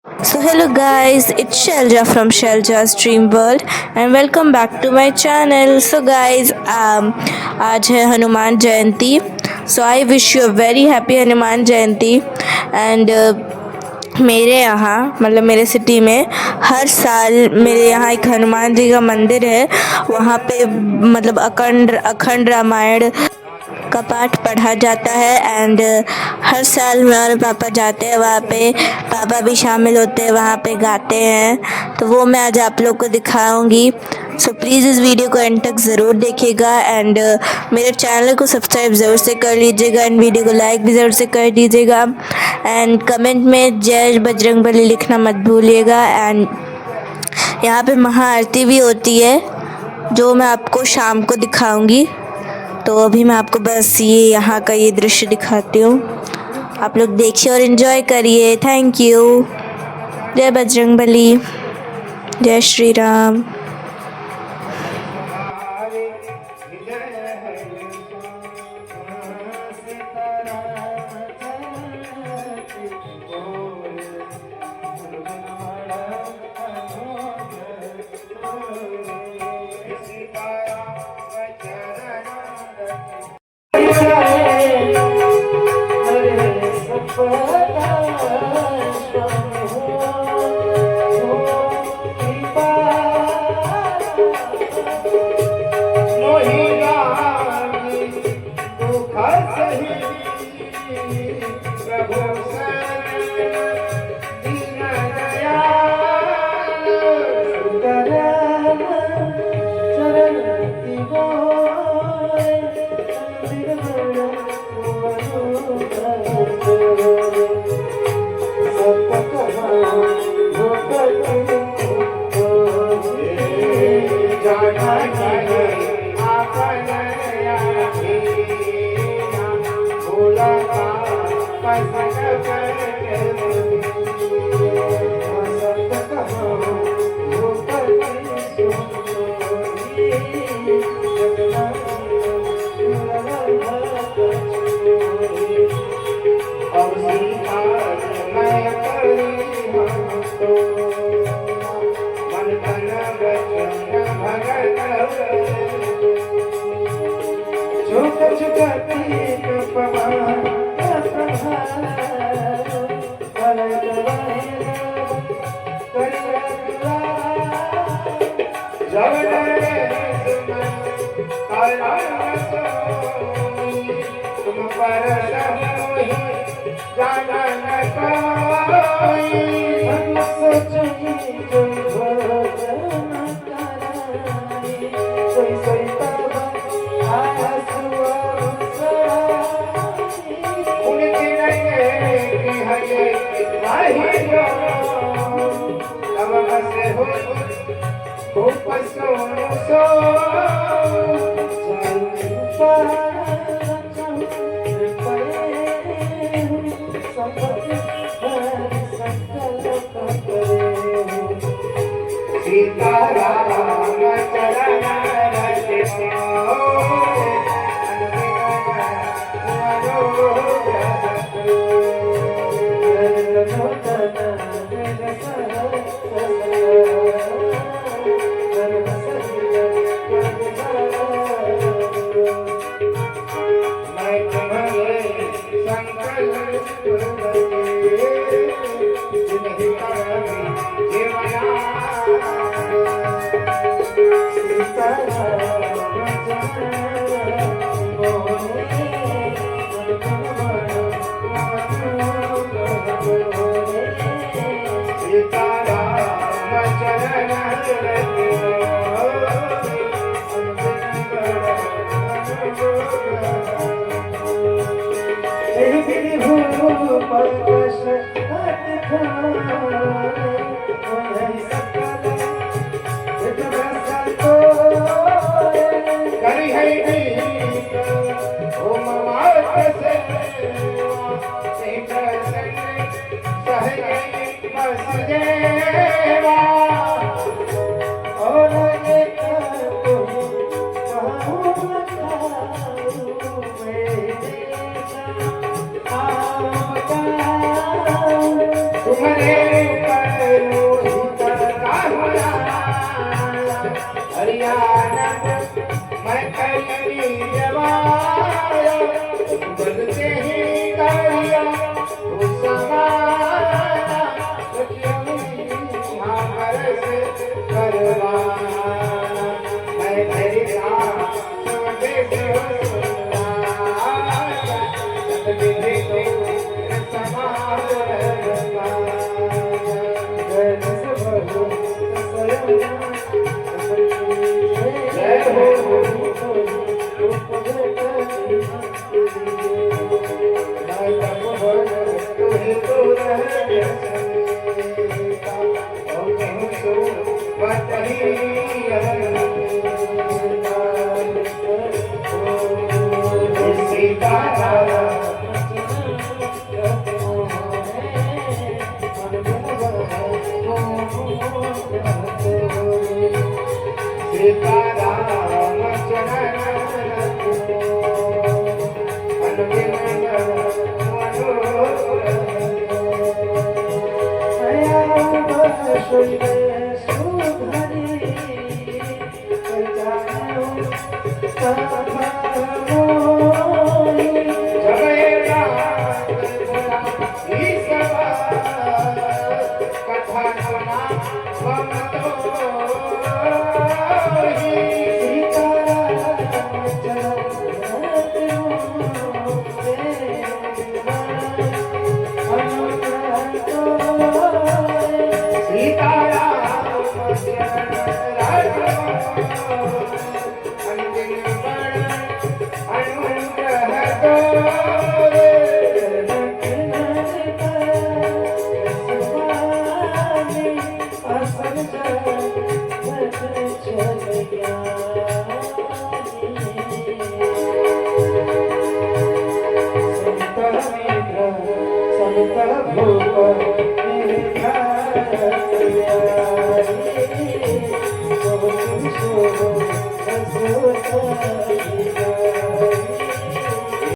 So hello guys, it's Shelja from Shelja's Dream World and welcome back to my channel. So guys, आज है Hanuman Jayanti. So I wish you a very happy Hanuman Jayanti and मेरे यहाँ मतलब मेरे city में हर साल मेरे यहाँ एक हनुमान जी का मंदिर है. वहाँ पे मतलब अखंड अखंड रामायण का पाठ पढ़ा जाता है एंड हर साल मैं और पापा जाते हैं वहाँ पे. पापा भी शामिल होते हैं वहाँ पे, गाते हैं. तो वो मैं आज आप लोग को दिखाऊंगी. सो प्लीज़ इस वीडियो को एंड तक ज़रूर देखिएगा एंड मेरे चैनल को सब्सक्राइब ज़रूर से कर लीजिएगा एंड वीडियो को लाइक भी ज़रूर से कर दीजिएगा एंड कमेंट में जय बजरंगबली लिखना मत भूलिएगा. एंड यहाँ पे महाआरती भी होती है जो मैं आपको शाम को दिखाऊंगी. तो अभी मैं आपको बस ये यहाँ का ये दृश्य दिखाती हूँ. आप लोग देखिए और इन्जॉय करिए. Thank you. जय बजरंगबली, जय श्री राम. तुम्हारे संत